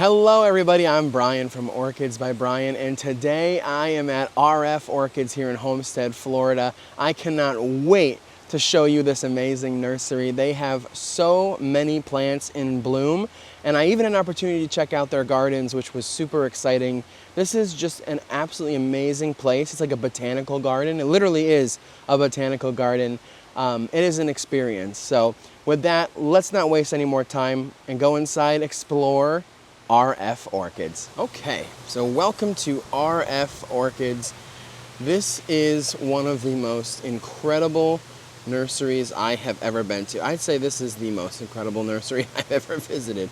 Hello everybody, I'm Brian from Orchids by Brian, and today I am at RF Orchids here in Homestead, Florida. I cannot wait to show you this amazing nursery. They have so many plants in bloom, and I even had an opportunity to check out their gardens, which was super exciting. This is just an absolutely amazing place. It's like a botanical garden. It literally is a botanical garden. It is an experience. So with that, let's not waste any more time and go inside, explore RF Orchids. Okay, so welcome to RF Orchids. This is one of the most incredible nurseries I have ever been to. I'd say this is the most incredible nursery I've ever visited.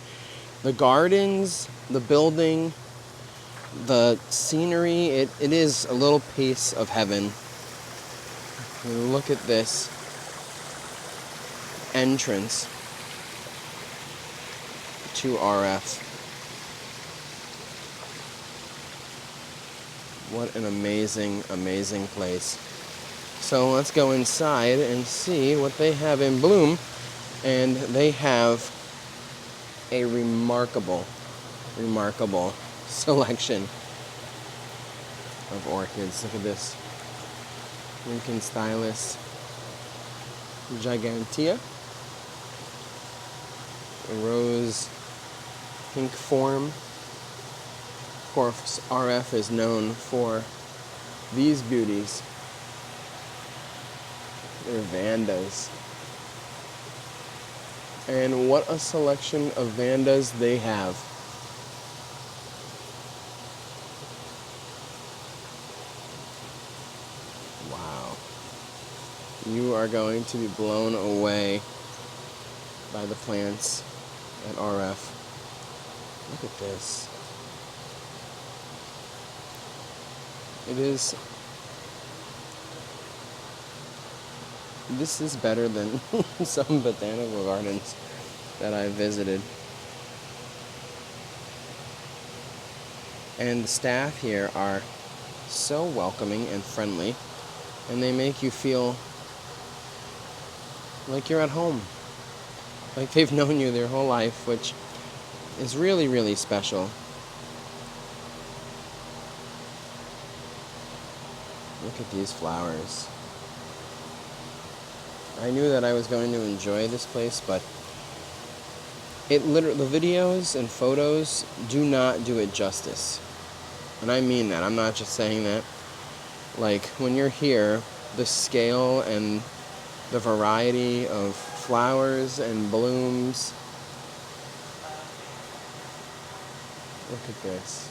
The gardens, the building, the scenery, it is a little piece of heaven. Look at this entrance to RF. What an amazing, amazing place. So let's go inside and see what they have in bloom. And they have a remarkable, remarkable selection of orchids. Look at this. Lincoln Stylus Gigantea. A rose pink form. Of course, RF is known for these beauties. They're Vandas. And what a selection of Vandas they have. Wow. You are going to be blown away by the plants at RF. Look at this. This is better than some botanical gardens that I visited. And the staff here are so welcoming and friendly, and they make you feel like you're at home, like they've known you their whole life, which is really, really special. Look at these flowers. I knew that I was going to enjoy this place, but the videos and photos do not do it justice. And I mean that. I'm not just saying that. Like, when you're here, the scale and the variety of flowers and blooms. Look at this.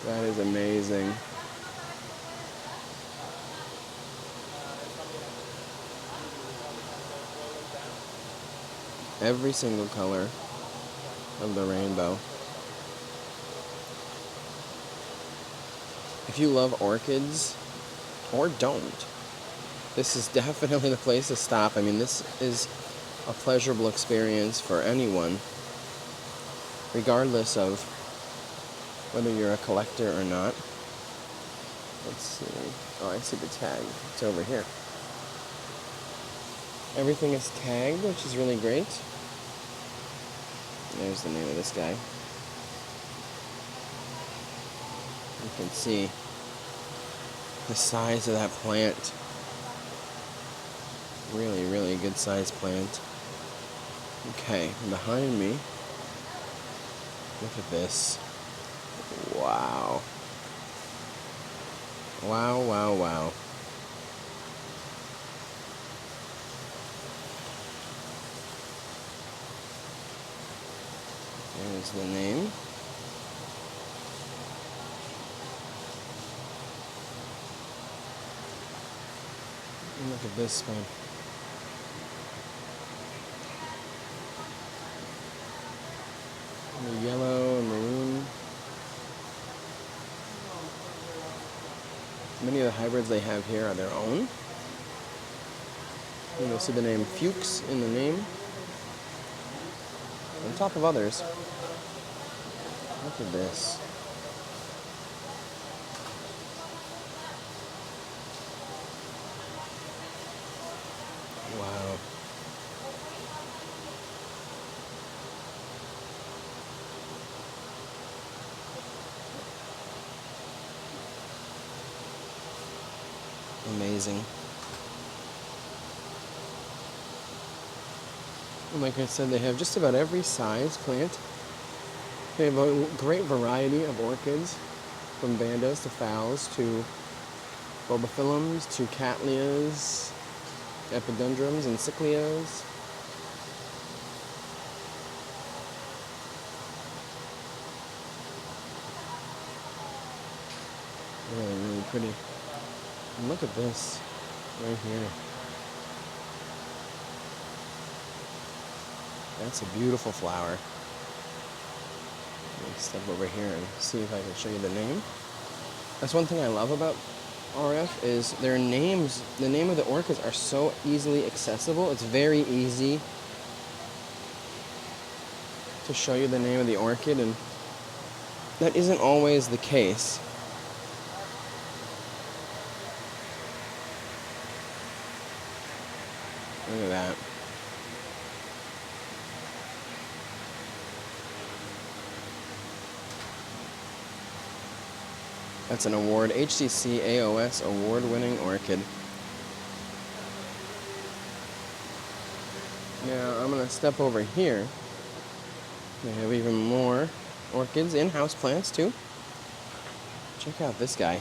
That is amazing. Every single color of the rainbow. If you love orchids, or don't, this is definitely the place to stop. I mean, this is a pleasurable experience for anyone, regardless of whether you're a collector or not. Let's see. Oh, I see the tag. It's over here. Everything is tagged, which is really great. There's the name of this guy. You can see the size of that plant. Really, really good sized plant. Okay, behind me, look at this. Wow. Wow, wow, wow. There's the name. And look at this one. The yellow and maroon. Many of the hybrids they have here are their own. You'll see the name Fuchs in the name, on top of others. Look at this. Wow. amazing. And like I said, they have just about every size plant. They have a great variety of orchids, from Vandas to phals to bulbophyllums to Cattleyas, epidendrums and cycleas. Really, really pretty. And look at this right here. That's a beautiful flower. Let me step over here and see if I can show you the name. That's one thing I love about RF is their names, the name of the orchids are so easily accessible. It's very easy to show you the name of the orchid, and that isn't always the case. Look at that. That's an award, HCC AOS award-winning orchid. Now I'm gonna step over here. They have even more orchids and houseplants too. Check out this guy.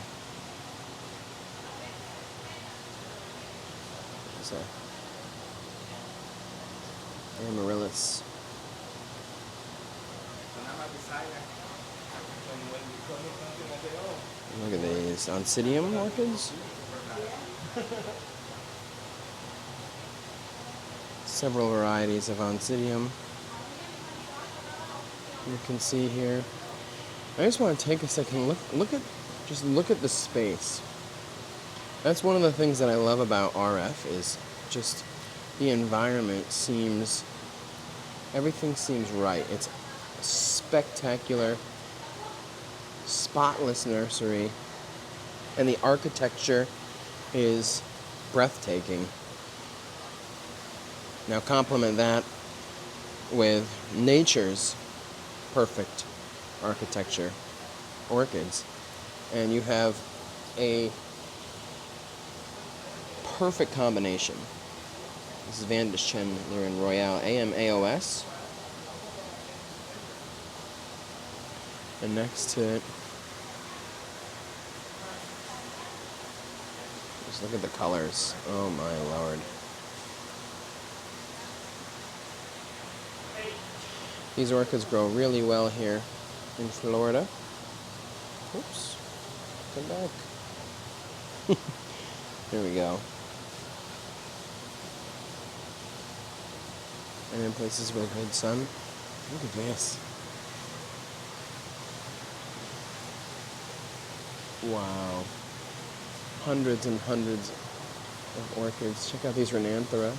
It's a amaryllis. Look at these oncidium orchids. Several varieties of oncidium. You can see here. I just want to take a second look at the space. That's one of the things that I love about RF is just the environment everything seems right. It's a spectacular, spotless nursery, and the architecture is breathtaking. Now complement that with nature's perfect architecture, orchids, and you have a perfect combination. This is Vanda Chen, they're in Royale AMAOS. And next to it, just look at the colors. Oh my lord. These orchids grow really well here in Florida. Oops, come back. There we go. And in places with good sun. Look at this. Wow. Hundreds and hundreds of orchids. Check out these Renanthera.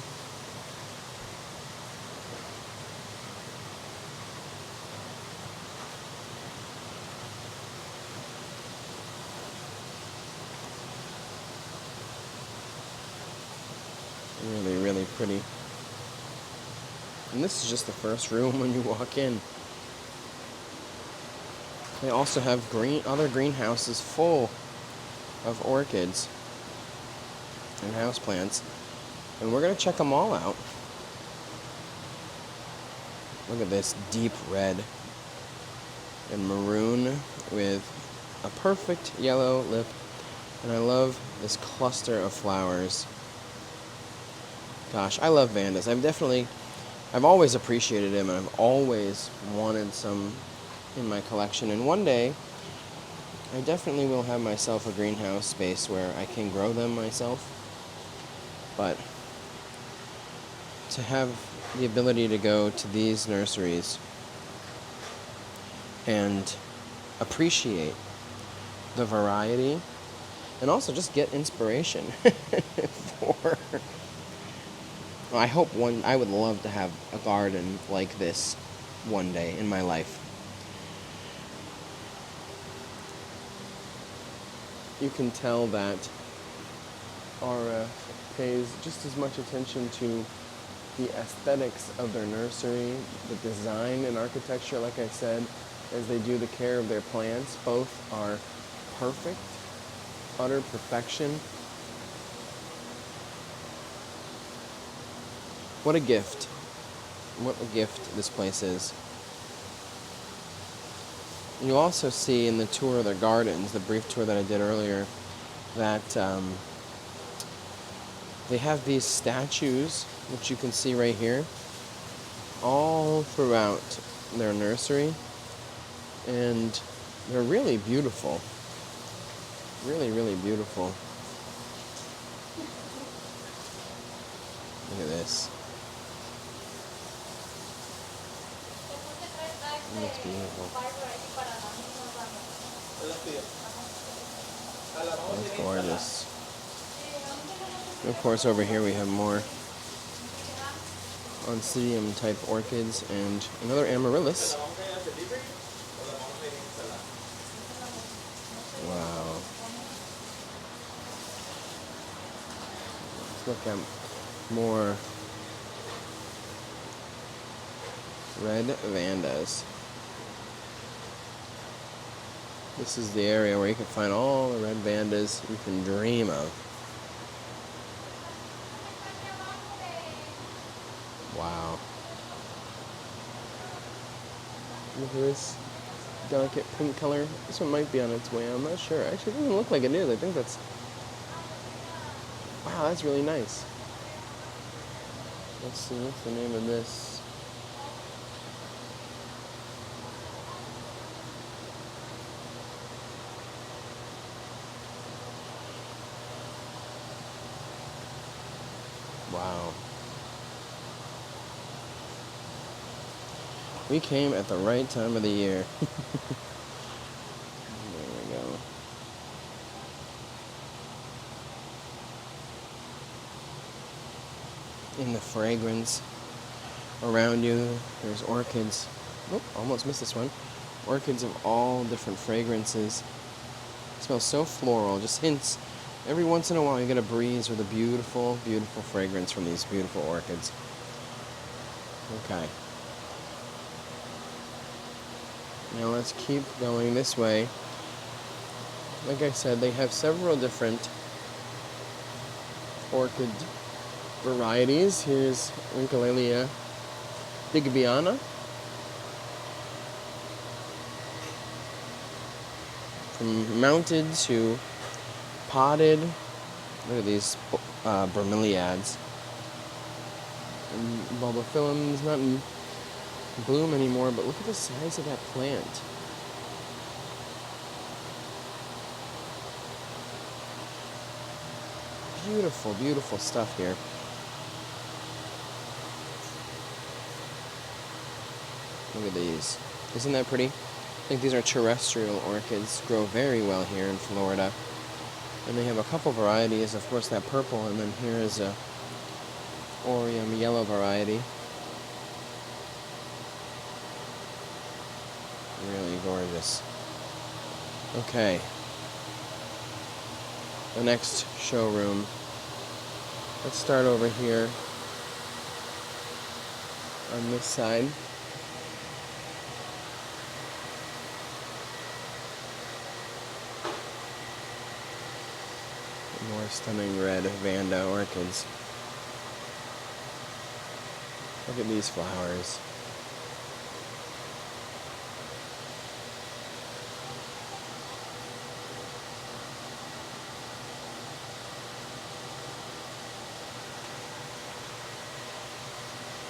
Really, really pretty. And this is just the first room when you walk in. They also have other greenhouses full of orchids and houseplants. And we're going to check them all out. Look at this deep red and maroon with a perfect yellow lip. And I love this cluster of flowers. Gosh, I love Vandas. I've always appreciated them, and I've always wanted some in my collection. And one day, I definitely will have myself a greenhouse space where I can grow them myself. But to have the ability to go to these nurseries and appreciate the variety, and also just get inspiration for... I would love to have a garden like this one day in my life. You can tell that RF pays just as much attention to the aesthetics of their nursery, the design and architecture, like I said, as they do the care of their plants. Both are perfect, utter perfection. What a gift. What a gift this place is. You'll also see in the tour of their gardens, the brief tour that I did earlier, that they have these statues, which you can see right here, all throughout their nursery. And they're really beautiful. Really, really beautiful. Look at this. That's beautiful. That's gorgeous. And of course, over here we have more oncidium type orchids and another amaryllis. Wow. Let's look at more red vandas. This is the area where you can find all the red vandas you can dream of. Wow. Look at this delicate pink color. This one might be on its way. I'm not sure. Actually, it doesn't look like it is. I think that's... Wow, that's really nice. Let's see, what's the name of this? Wow. We came at the right time of the year. There we go. In the fragrance around you, there's orchids. Oh, almost missed this one. Orchids of all different fragrances. It smells so floral, just hints. Every once in a while you get a breeze with a beautiful, beautiful fragrance from these beautiful orchids. Okay. Now let's keep going this way. Like I said, they have several different orchid varieties. Here's Cattleya digbiana. From mounted to potted. Look at these bromeliads. And bulbophyllum's not in bloom anymore, but look at the size of that plant. Beautiful, beautiful stuff here. Look at these. Isn't that pretty? I think these are terrestrial orchids. Grow very well here in Florida. And they have a couple varieties. Of course, that purple, and then here is a Orium yellow variety. Really gorgeous. Okay. The next showroom. Let's start over here on this side. More stunning red Vanda orchids. Look at these flowers.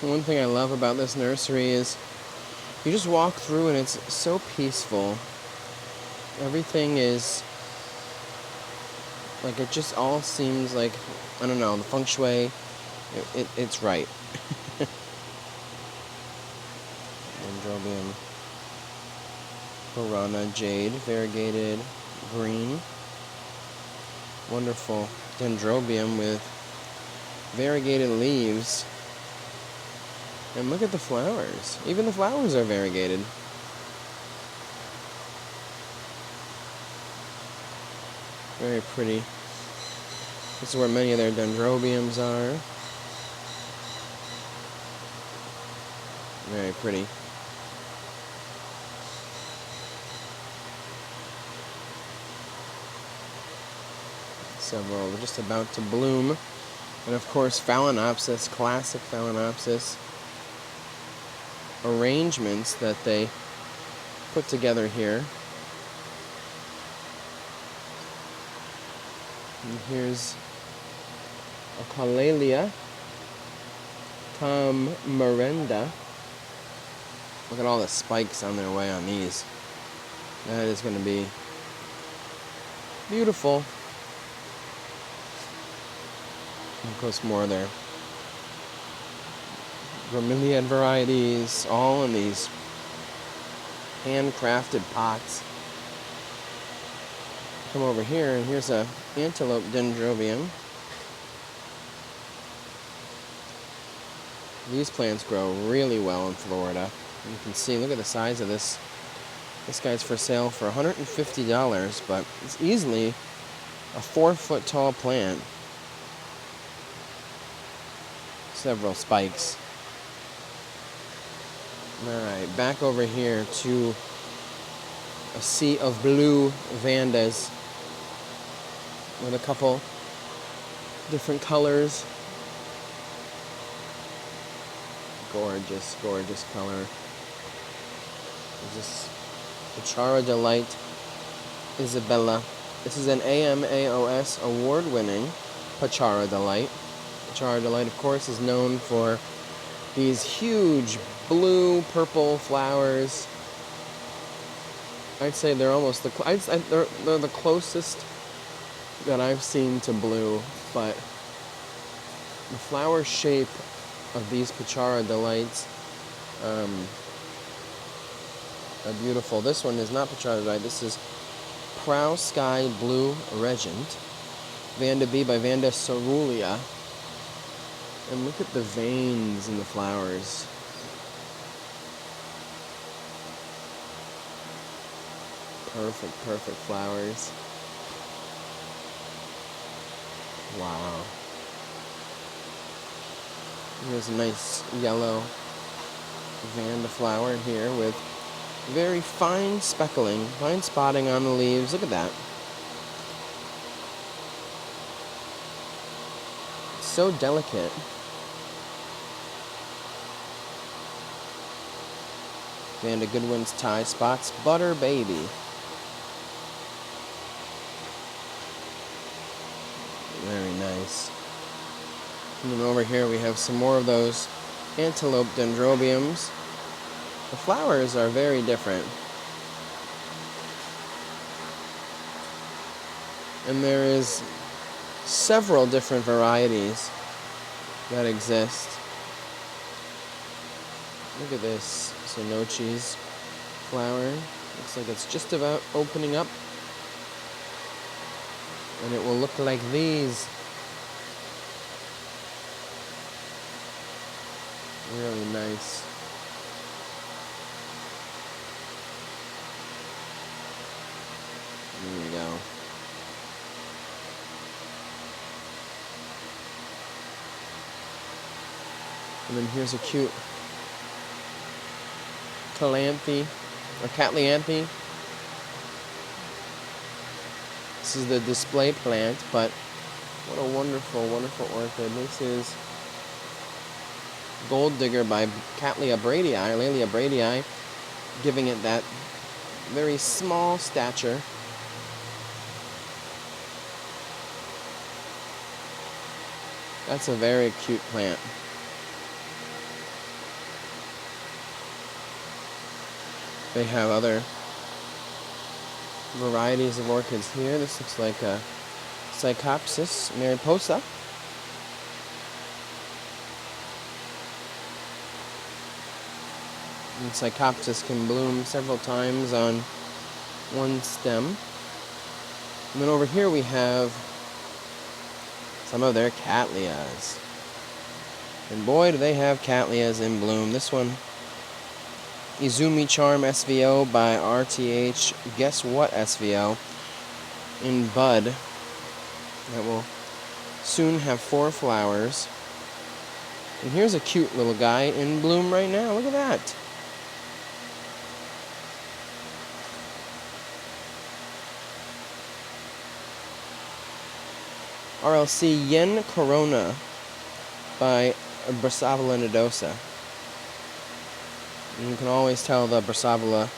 One thing I love about this nursery is you just walk through and it's so peaceful. Everything is like, it just all seems like, I don't know, the feng shui, it's right. Dendrobium, Piranha Jade, variegated green. Wonderful Dendrobium with variegated leaves. And look at the flowers. Even the flowers are variegated. Very pretty. This is where many of their dendrobiums are. Very pretty. Several just about to bloom. And of course, phalaenopsis, classic phalaenopsis arrangements that they put together here. And here's a Cattleya, Merenda. Look at all the spikes on their way on these. That is going to be beautiful. And of course, more of their bromeliad varieties, all in these handcrafted pots. Come over here, and here's a antelope dendrobium. These plants grow really well in Florida. You can see, look at the size of this. This guy's for sale for $150, but it's easily a 4-foot tall plant. Several spikes. Alright, back over here to a sea of blue Vandas with a couple different colors. Gorgeous, gorgeous color. There's this Pachara Delight Isabella. This is an AMAOS award-winning Pachara Delight. Pachara Delight, of course, is known for these huge blue, purple flowers. I'd say they're almost they're the closest that I've seen to blue, but the flower shape of these Pachara Delights are beautiful. This one is not Pachara Delight. This is Prow Sky Blue Regent, Vanda B by Vanda Cattleya. And look at the veins in the flowers. Perfect, perfect flowers. Wow. Here's a nice yellow Vanda flower here with very fine speckling, fine spotting on the leaves. Look at that. It's so delicate. Vanda Goodwin's Tie Spots Butter Baby. Very nice. And then over here we have some more of those antelope dendrobiums. The flowers are very different. And there is several different varieties that exist. Look at this Sonochi's flower. Looks like it's just about opening up. And it will look like these. Really nice. There we go. And then here's a cute Calanthe, or Cattleya. This is the display plant, but what a wonderful, wonderful orchid. This is Gold Digger by Cattleya bradii, giving it that very small stature. That's a very cute plant. They have other varieties of orchids here. This looks like a Psychopsis mariposa. And Psychopsis can bloom several times on one stem. And then over here we have some of their Cattleyas. And boy, do they have Cattleyas in bloom. This one, Izumi Charm SVO by RTH. Guess what SVO? In bud. That will soon have 4 flowers. And here's a cute little guy in bloom right now. Look at that. RLC Yen Corona by Brassavola nodosa. And you can always tell the Brassavola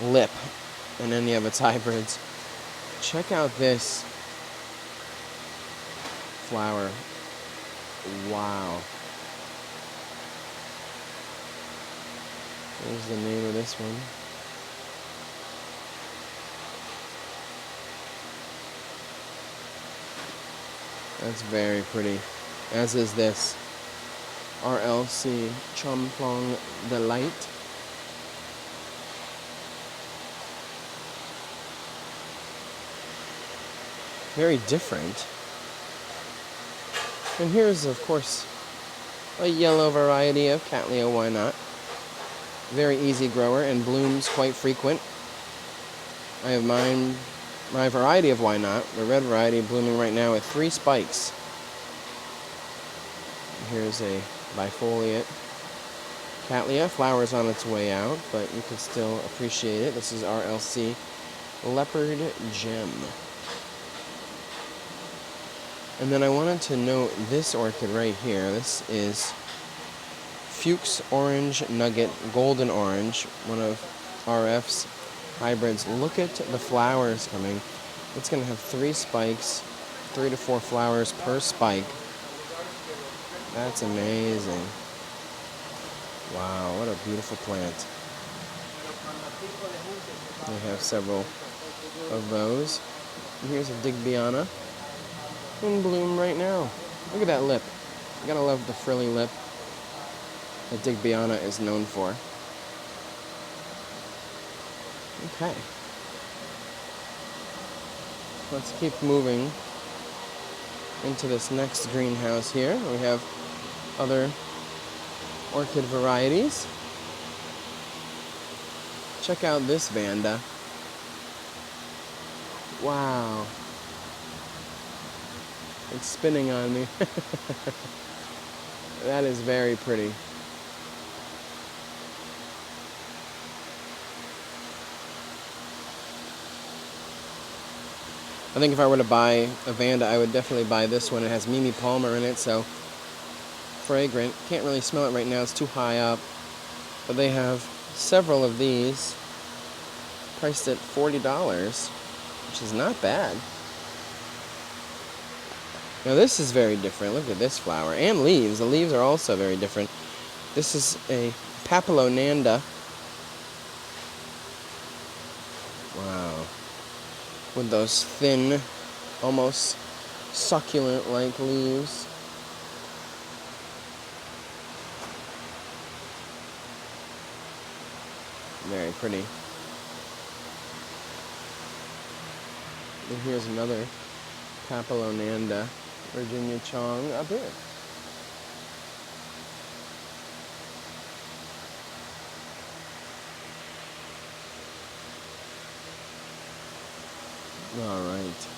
lip in any of its hybrids. Check out this flower. Wow. There's the name of this one. That's very pretty. As is this RLC Chomplong Delight. Very different. And here's, of course, a yellow variety of Cattleya, why not? Very easy grower and blooms quite frequent. I have my variety of why not, the red variety, blooming right now with 3 spikes. Here's a bifoliate Cattleya. Flowers on its way out, but you can still appreciate it. This is RLC Leopard Gem. And then I wanted to note this orchid right here. This is Fuchs Orange Nugget Golden Orange, one of RF's hybrids. Look at the flowers coming. It's going to have 3 spikes, 3 to 4 flowers per spike. That's amazing. Wow, what a beautiful plant. We have several of those. And here's a Digbyana in bloom right now. Look at that lip. You gotta love the frilly lip that Digbyana is known for. Okay. Let's keep moving into this next greenhouse here. We have other orchid varieties. Check out this Vanda. Wow. It's spinning on me. That is very pretty. I think if I were to buy a Vanda, I would definitely buy this one. It has Mimi Palmer in it, so fragrant. Can't really smell it right now, it's too high up. But they have several of these, priced at $40, which is not bad. Now this is very different. Look at this flower. And leaves. The leaves are also very different. This is a Papillonanda. Wow. With those thin, almost succulent-like leaves. Very pretty. And here's another Papillonanda, Virginia Chong, up here. All right.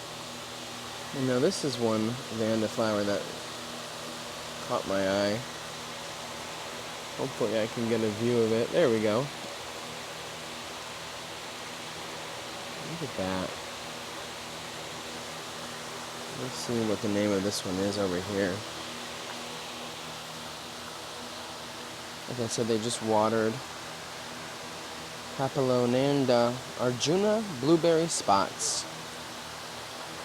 And now this is one Vanda flower that caught my eye. Hopefully I can get a view of it. There we go. Look at that. Let's see what the name of this one is over here. Like I said, they just watered. Papillonanda Arjuna Blueberry Spots.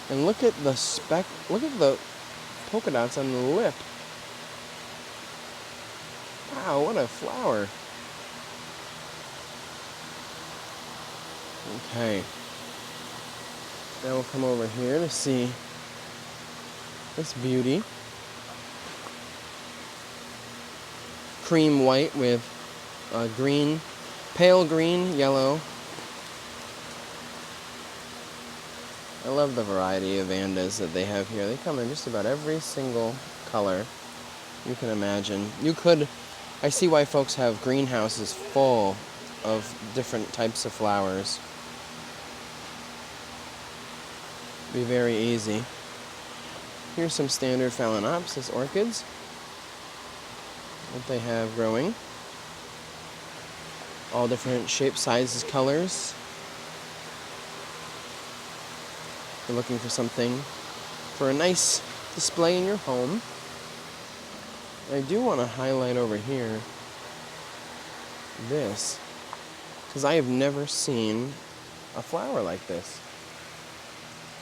And look at the look at the polka dots on the lip. Wow, what a flower. Okay. Now we'll come over here to see this beauty. Cream white with green, pale green, yellow. I love the variety of Vandas that they have here. They come in just about every single color you can imagine. I see why folks have greenhouses full of different types of flowers. Be very easy. Here's some standard phalaenopsis orchids that they have growing. All different shapes, sizes, colors. If you're looking for something for a nice display in your home, I do want to highlight over here this, because I have never seen a flower like this.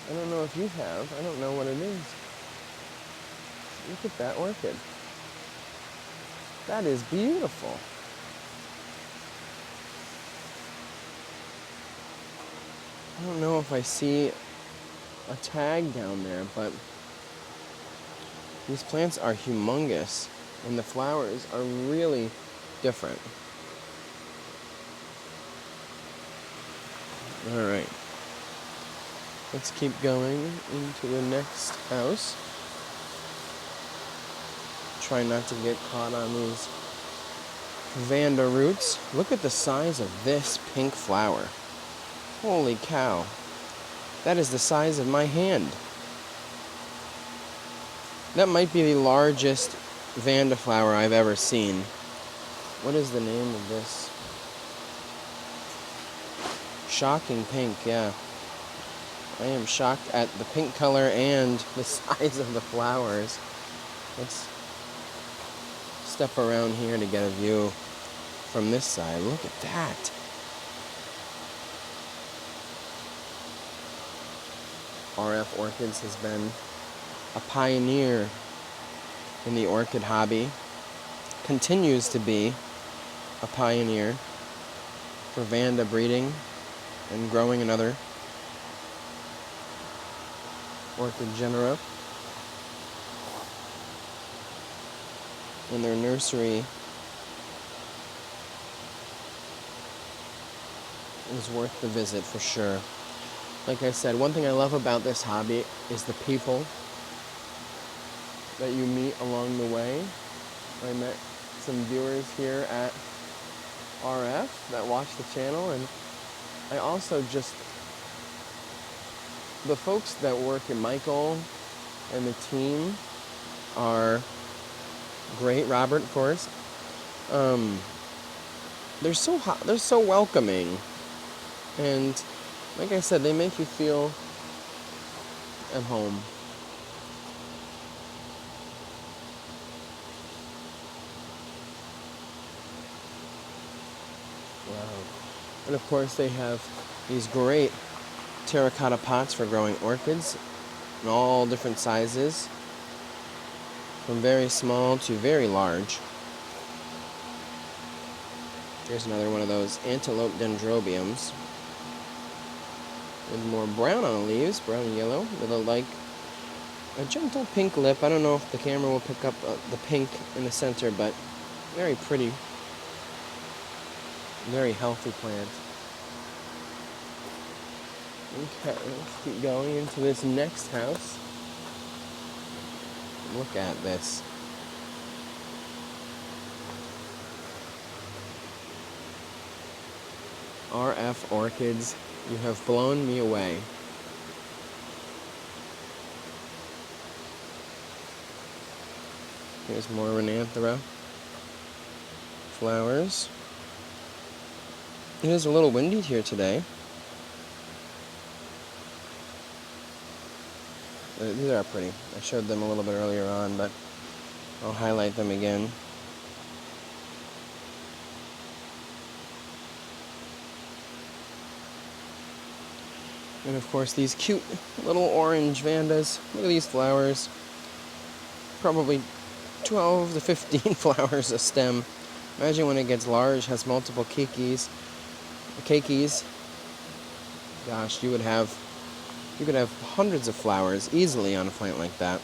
I don't know if you have. I don't know what it is. Look at that orchid. That is beautiful. I don't know if I see a tag down there, but these plants are humongous, and the flowers are really different. All right. Let's keep going into the next house. Try not to get caught on these Vanda roots. Look at the size of this pink flower. Holy cow. That is the size of my hand. That might be the largest Vanda flower I've ever seen. What is the name of this? Shocking pink, yeah. I am shocked at the pink color and the size of the flowers. Let's step around here to get a view from this side. Look at that. RF Orchids has been a pioneer in the orchid hobby, continues to be a pioneer for Vanda breeding and growing in other orchid genera. And their nursery is worth the visit for sure. Like I said, one thing I love about this hobby is the people that you meet along the way. I met some viewers here at RF that watch the channel, and I also just, the folks that work at Michael and the team are great. Robert, of course. They're so welcoming, and like I said, they make you feel at home. Wow. And of course they have these great terracotta pots for growing orchids in all different sizes, from very small to very large. Here's another one of those antelope dendrobiums with more brown on the leaves, brown and yellow, with a gentle pink lip. I don't know if the camera will pick up the pink in the center, but very pretty, very healthy plant. Okay, let's keep going into this next house. Look at this. RF Orchids, you have blown me away. Here's more Renanthera flowers. It is a little windy here today. These are pretty. I showed them a little bit earlier on, but I'll highlight them again. And of course these cute little orange Vandas. Look at these flowers. Probably 12 to 15 flowers a stem. Imagine when it gets large, has multiple keikis. Gosh, you could have hundreds of flowers easily on a plant like that.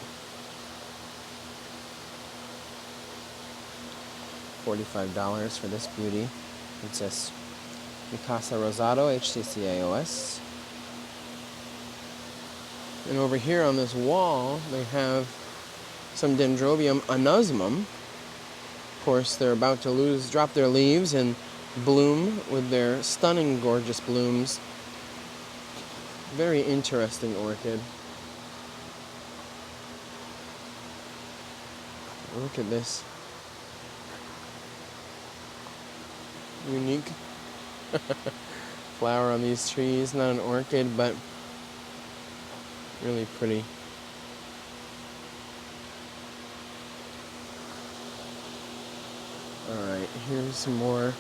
$45 for this beauty. It says Micasa Rosado, HCCAOS. And over here on this wall, they have some Dendrobium anosmum. Of course, they're about to drop their leaves and bloom with their stunning, gorgeous blooms. Very interesting orchid. Look at this. Unique flower on these trees. Not an orchid, but really pretty. Alright, here's some more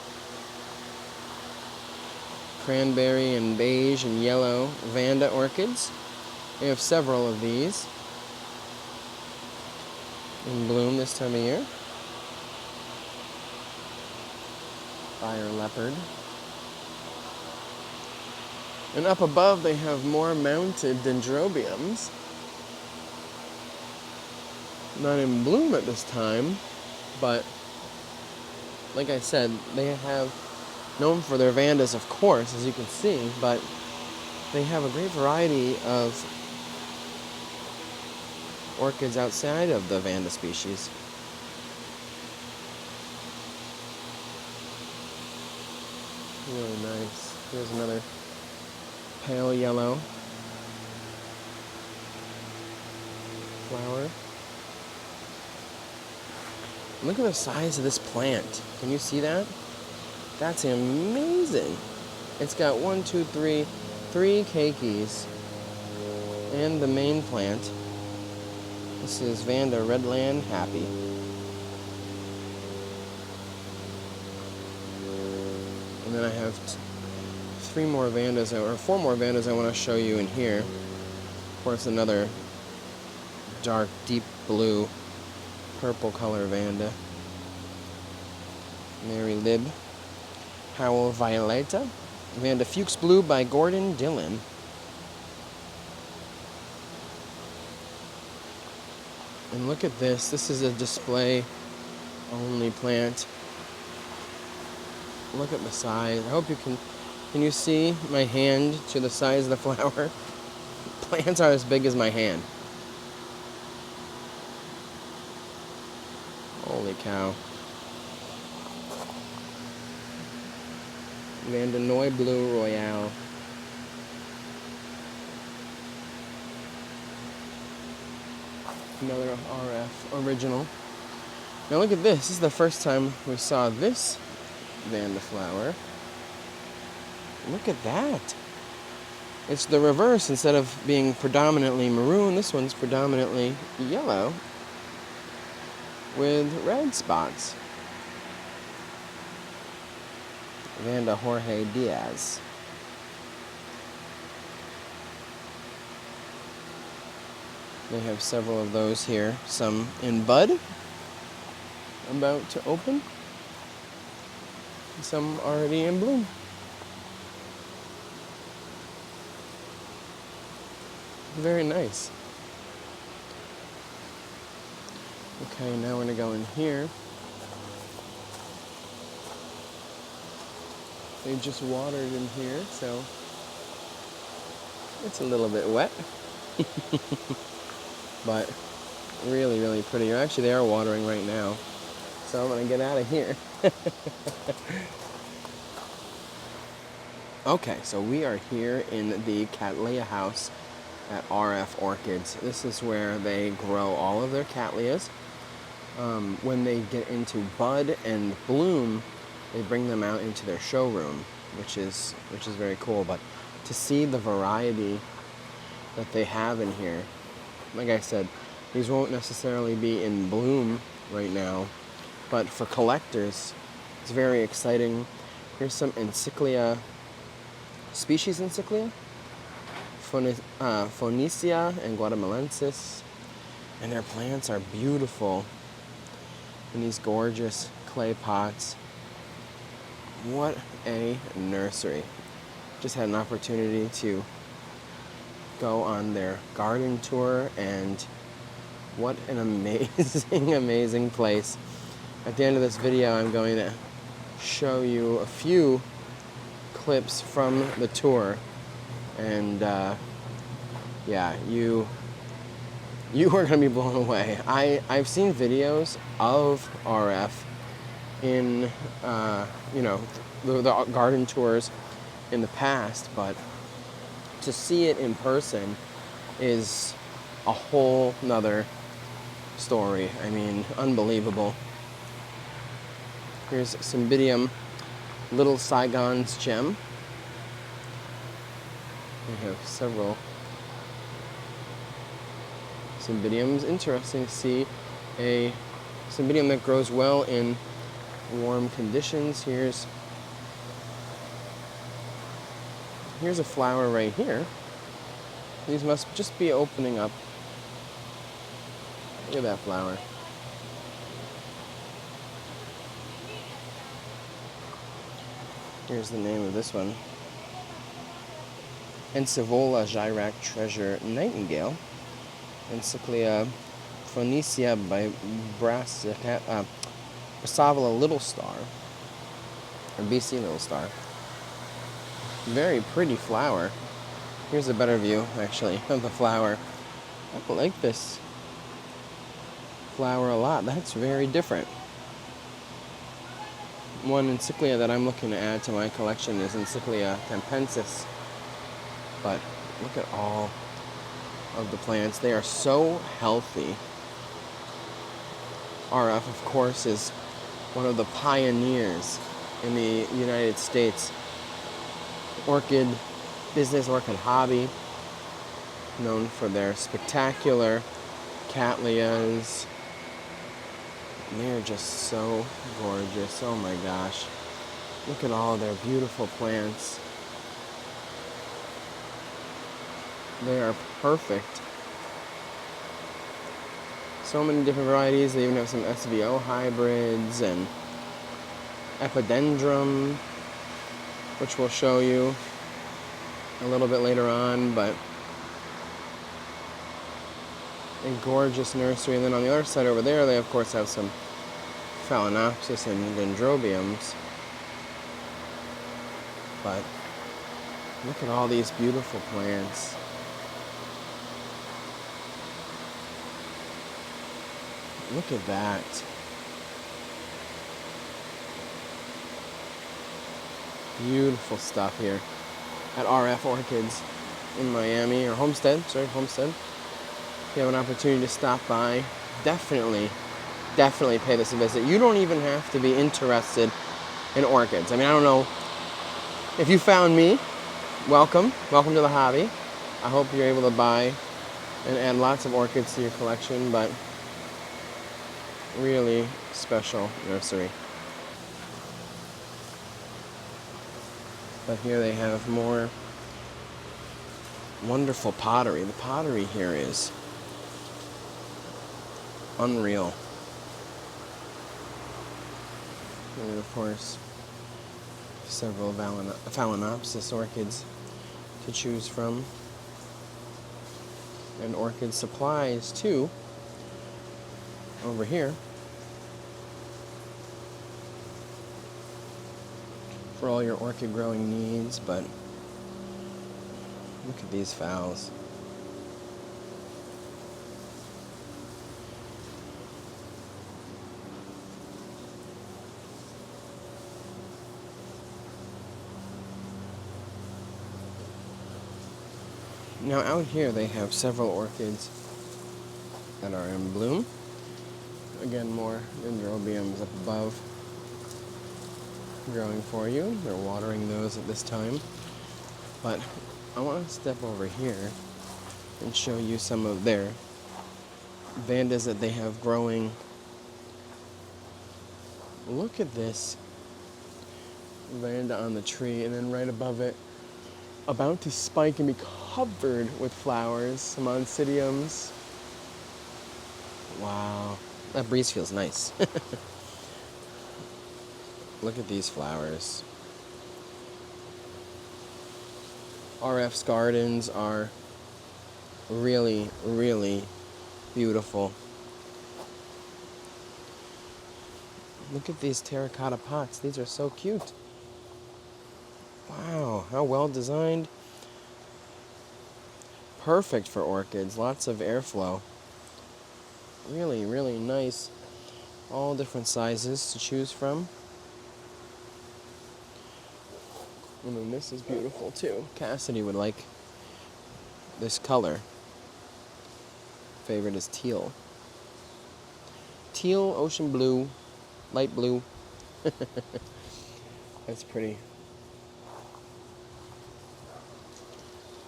cranberry and beige and yellow Vanda orchids. We have several of these in bloom this time of year. Fire leopard. And up above they have more mounted dendrobiums. Not in bloom at this time, but like I said, they have known for their Vandas, of course, as you can see, but they have a great variety of orchids outside of the Vanda species. Really nice. Here's another pale yellow flower. Look at the size of this plant. Can you see that? That's amazing. It's got 3 keikis and the main plant. This is Vanda Redland Happy. And then I have 4 more Vandas I want to show you in here. Of course, another dark, deep blue, purple color Vanda. Mary Lib. Howell Violeta. Vanda Fuchs Blue by Gordon Dillon. And look at this. This is a display only plant. Look at the size. I hope you can you see my hand to the size of the flower? Plants are as big as my hand. Holy cow. Vanda Noi Blue Royale. Another RF original. Now look at this. This is the first time we saw this Vanda flower. Look at that. It's the reverse. Instead of being predominantly maroon, this one's predominantly yellow with red spots. Vanda Jorge Diaz. They have several of those here. Some in bud, about to open. Some already in bloom. Very nice. Okay, now we're gonna go in here. They just watered in here, so it's a little bit wet. But really, really pretty. Actually, they are watering right now. So I'm gonna get out of here. Okay, so we are here in the Cattleya house at RF Orchids. This is where they grow all of their Cattleyas. When they get into bud and bloom, they bring them out into their showroom, which is very cool. But to see the variety that they have in here, like I said, these won't necessarily be in bloom right now, but for collectors, it's very exciting. Here's some Encyclia, species Encyclia, Phoenicia and Guatemalensis, and their plants are beautiful in these gorgeous clay pots. What a nursery. Just had an opportunity to go on their garden tour, and what an amazing, amazing place. At the end of this video, I'm going to show you a few clips from the tour, and yeah, you are going to be blown away. I've seen videos of RF in the garden tours in the past, but to see it in person is a whole nother story. I mean, unbelievable. Here's Cymbidium, Little Saigon's Gem. We have several Cymbidiums. Interesting to see a Cymbidium that grows well in warm conditions. Here's a flower right here. These must just be opening up. Look at that flower. Here's the name of this one. Encivola Gyrac Treasure Nightingale. Encyclia Phoenicia by Brassavola Little Star. Or BC Little Star. Very pretty flower. Here's a better view, actually, of the flower. I like this flower a lot. That's very different. One encyclia that I'm looking to add to my collection is Encyclia Tempensis. But look at all of the plants. They are so healthy. RF, of course, is one of the pioneers in the United States orchid business, orchid hobby, known for their spectacular Cattleyas. They're just so gorgeous. Oh my gosh. Look at all their beautiful plants. They are perfect. So many different varieties. They even have some SVO hybrids and epidendrum, which we'll show you a little bit later on, but a gorgeous nursery. And then on the other side over there, they of course have some phalaenopsis and dendrobiums. But look at all these beautiful plants. Look at that. Beautiful stuff here at RF Orchids in Miami, or Homestead. If you have an opportunity to stop by, definitely pay this a visit. You don't even have to be interested in orchids. I mean, I don't know. If you found me, welcome to the hobby. I hope you're able to buy and add lots of orchids to your collection, but really special nursery. But here they have more wonderful pottery. The pottery here is unreal. And of course, several phalaenopsis orchids to choose from. And orchid supplies too, over here. For all your orchid growing needs, but look at these phals. Now out here they have several orchids that are in bloom. Again, more dendrobiums up above growing for you. They're watering those at this time. But I want to step over here and show you some of their vandas that they have growing. Look at this vanda on the tree, and then right above it, about to spike and be covered with flowers, some oncidiums. Wow, that breeze feels nice. Look at these flowers. RF's gardens are really, really beautiful. Look at these terracotta pots. These are so cute. Wow, how well designed. Perfect for orchids. Lots of airflow. Really, really nice. All different sizes to choose from. And then this is beautiful too. Cassidy would like this color. Favorite is teal. Teal, ocean blue, light blue. That's pretty.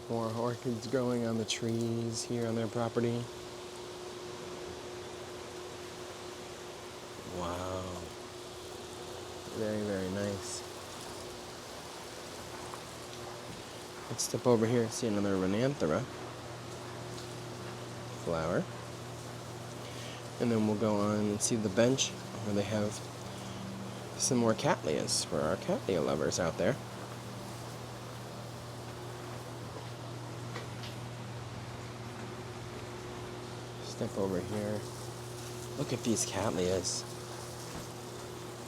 More orchids growing on the trees here on their property. Wow. Very, very nice. Let's step over here and see another Renanthera flower. And then we'll go on and see the bench where they have some more Cattleyas for our Cattleya lovers out there. Step over here. Look at these Cattleyas.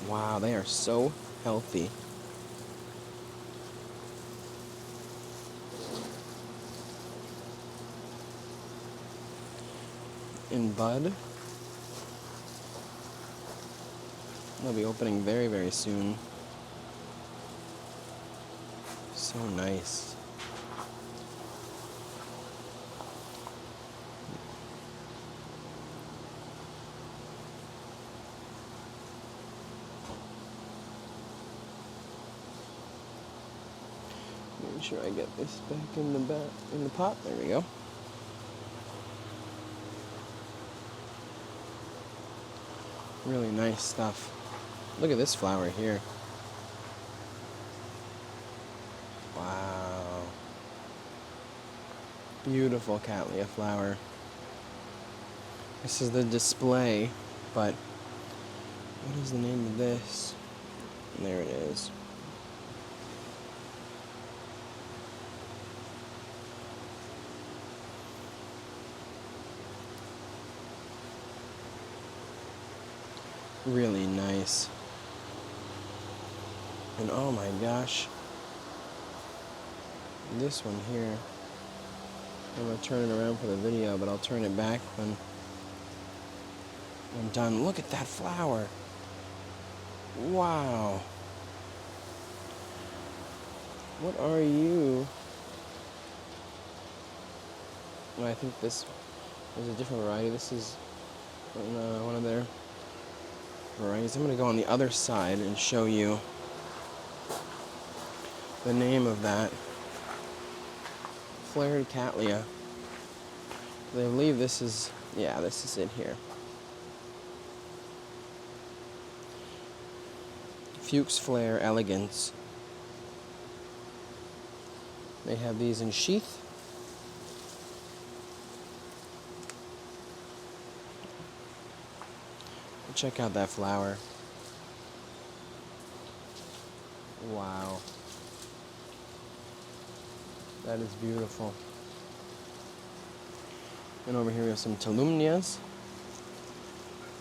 Wow, they are so healthy. In bud. They'll be opening very, very soon. So nice. Make sure I get this back in the pot. There we go. Really nice stuff. Look at this flower here. Wow. Beautiful Cattleya flower. This is the display, but what is the name of this? There it is. Really nice. And oh my gosh, this one here, I'm going to turn it around for the video, but I'll turn it back when I'm done. Look at that flower. Wow. What are you? Well, I think this is a different variety. This is one of their varieties. I'm going to go on the other side and show you the name of that. Flared Cattleya. I believe this is, yeah, this is it here. Fuchs Flare Elegans. They have these in sheath. Check out that flower. Wow. That is beautiful. And over here we have some Tolumnias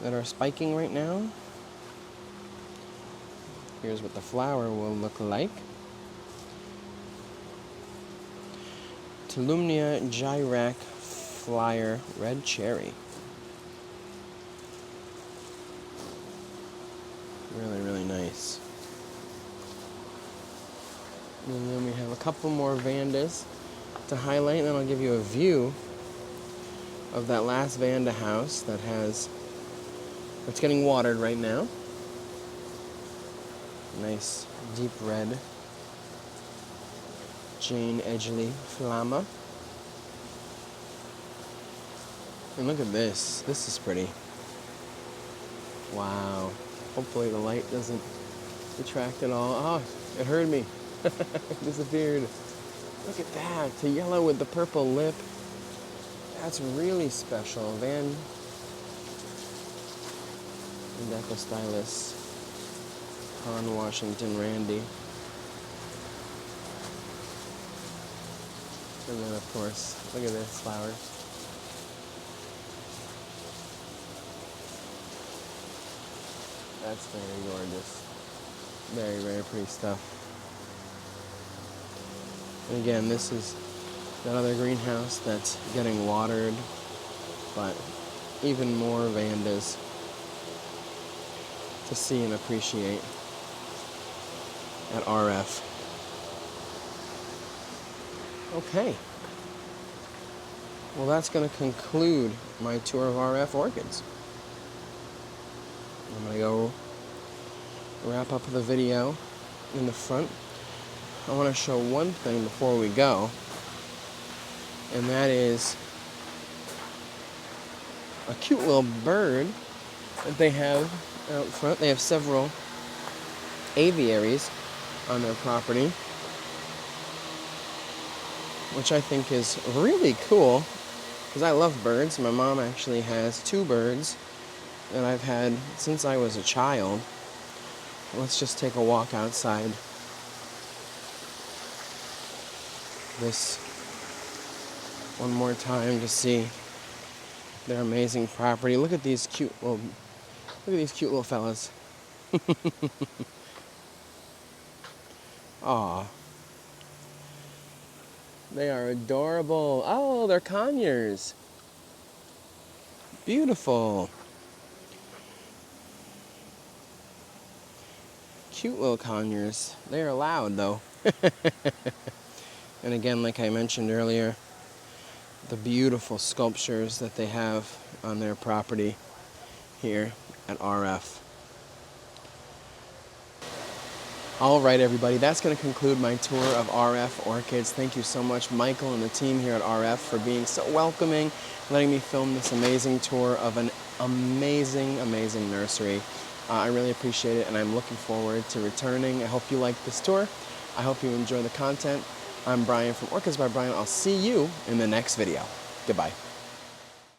that are spiking right now. Here's what the flower will look like. Tolumnia Gyrac Flyer Red Cherry. Really, really nice. And then we have a couple more Vandas to highlight, and then I'll give you a view of that last Vanda house that's getting watered right now. Nice deep red Jane Edgley Flamma. And look at this. This is pretty. Wow. Hopefully the light doesn't detract at all. Oh, it heard me. It disappeared. Look at that. The yellow with the purple lip. That's really special. Van Decostylus. Con Washington Randy. And then, of course, look at this flower. That's very gorgeous. Very, very pretty stuff. And again, this is that other greenhouse that's getting watered, but even more Vandas to see and appreciate at RF. Okay. Well, that's going to conclude my tour of RF Orchids. I'm going to go wrap up the video in the front. I want to show one thing before we go, and that is a cute little bird that they have out front. They have several aviaries on their property, which I think is really cool because I love birds. My mom actually has 2 birds that I've had since I was a child. Let's just take a walk outside this one more time to see their amazing property. Look at these cute little fellas. Aw. They are adorable. Oh, they're conures. Beautiful. Cute little conures. They are loud though. And again, like I mentioned earlier, the beautiful sculptures that they have on their property here at RF. All right, everybody, that's going to conclude my tour of RF Orchids. Thank you so much, Michael and the team here at RF, for being so welcoming, letting me film this amazing tour of an amazing, amazing nursery. I really appreciate it, and I'm looking forward to returning. I hope you liked this tour. I hope you enjoy the content. I'm Brian from Orchids by Brian. I'll see you in the next video. Goodbye.